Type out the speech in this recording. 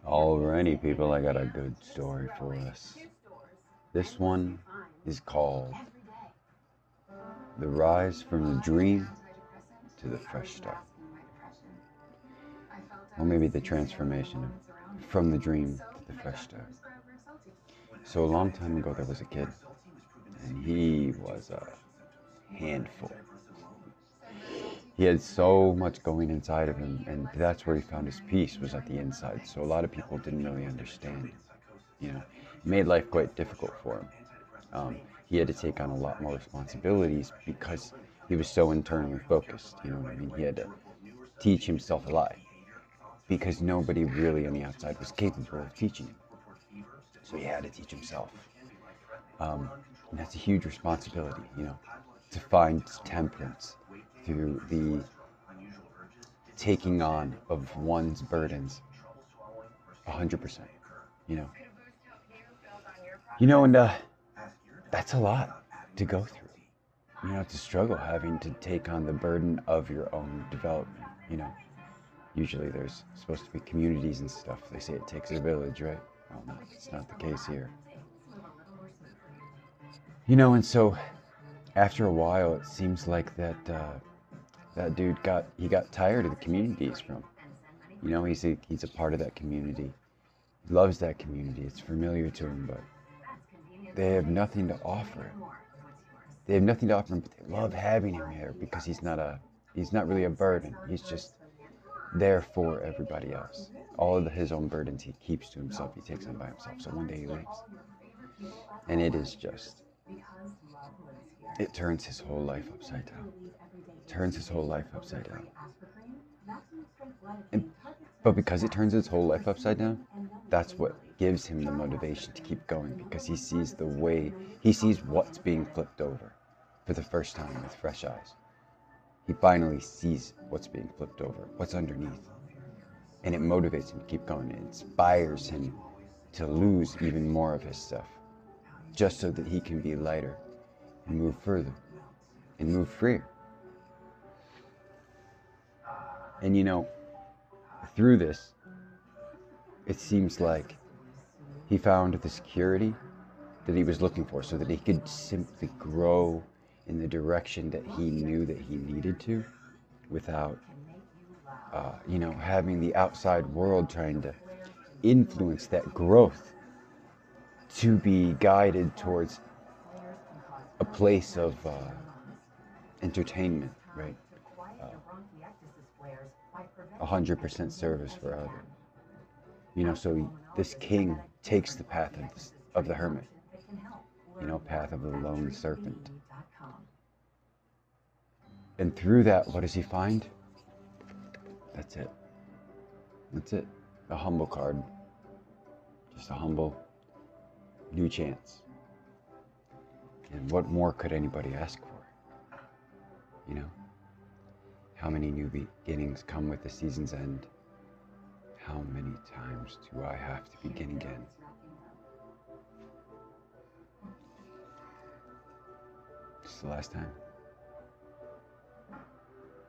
Alrighty, people, I got a good story for us. This one is called The Rise from the Dream to the Fresh Start. Or maybe the transformation from the dream to the fresh start. So a long time ago, there was a kid, and he was a handful. He had so much going inside of him, and that's where he found his peace, was at the inside. So a lot of people didn't really understand. It made life quite difficult for him. He had to take on a lot more responsibilities because he was so internally focused. You know what I mean? He had to teach himself a lot because nobody really on the outside was capable of teaching him. So he had to teach himself. And that's a huge responsibility, to find temperance through the taking on of one's burdens 100%, and that's a lot to go through. It's a struggle having to take on the burden of your own development. Usually there's supposed to be communities and stuff. They say it takes a village, right? Well, no, it's not the case here. And so after a while, it seems like that dude got tired of the community he's from. He's a part of that community. He loves that community. It's familiar to him, but they have nothing to offer him. They have nothing to offer him, but they love having him here because he's not really a burden. He's just there for everybody else. All of his own burdens he keeps to himself. He takes them by himself. So one day he leaves. And it turns his whole life upside down. But because it turns his whole life upside down, that's what gives him the motivation to keep going, because he sees what's being flipped over for the first time with fresh eyes. He finally sees what's being flipped over, what's underneath. And it motivates him to keep going. It inspires him to lose even more of his stuff, just so that he can be lighter and move further and move freer. And through this, it seems like he found the security that he was looking for, so that he could simply grow in the direction that he knew that he needed to, without having the outside world trying to influence that growth to be guided towards a place of entertainment, right? 100% service for others. So this king takes the path of the hermit, path of the lone serpent. And through that, what does he find? That's it. A humble card. Just a humble new chance. And what more could anybody ask for? How many new beginnings come with the season's end? How many times do I have to begin again? It's the last time.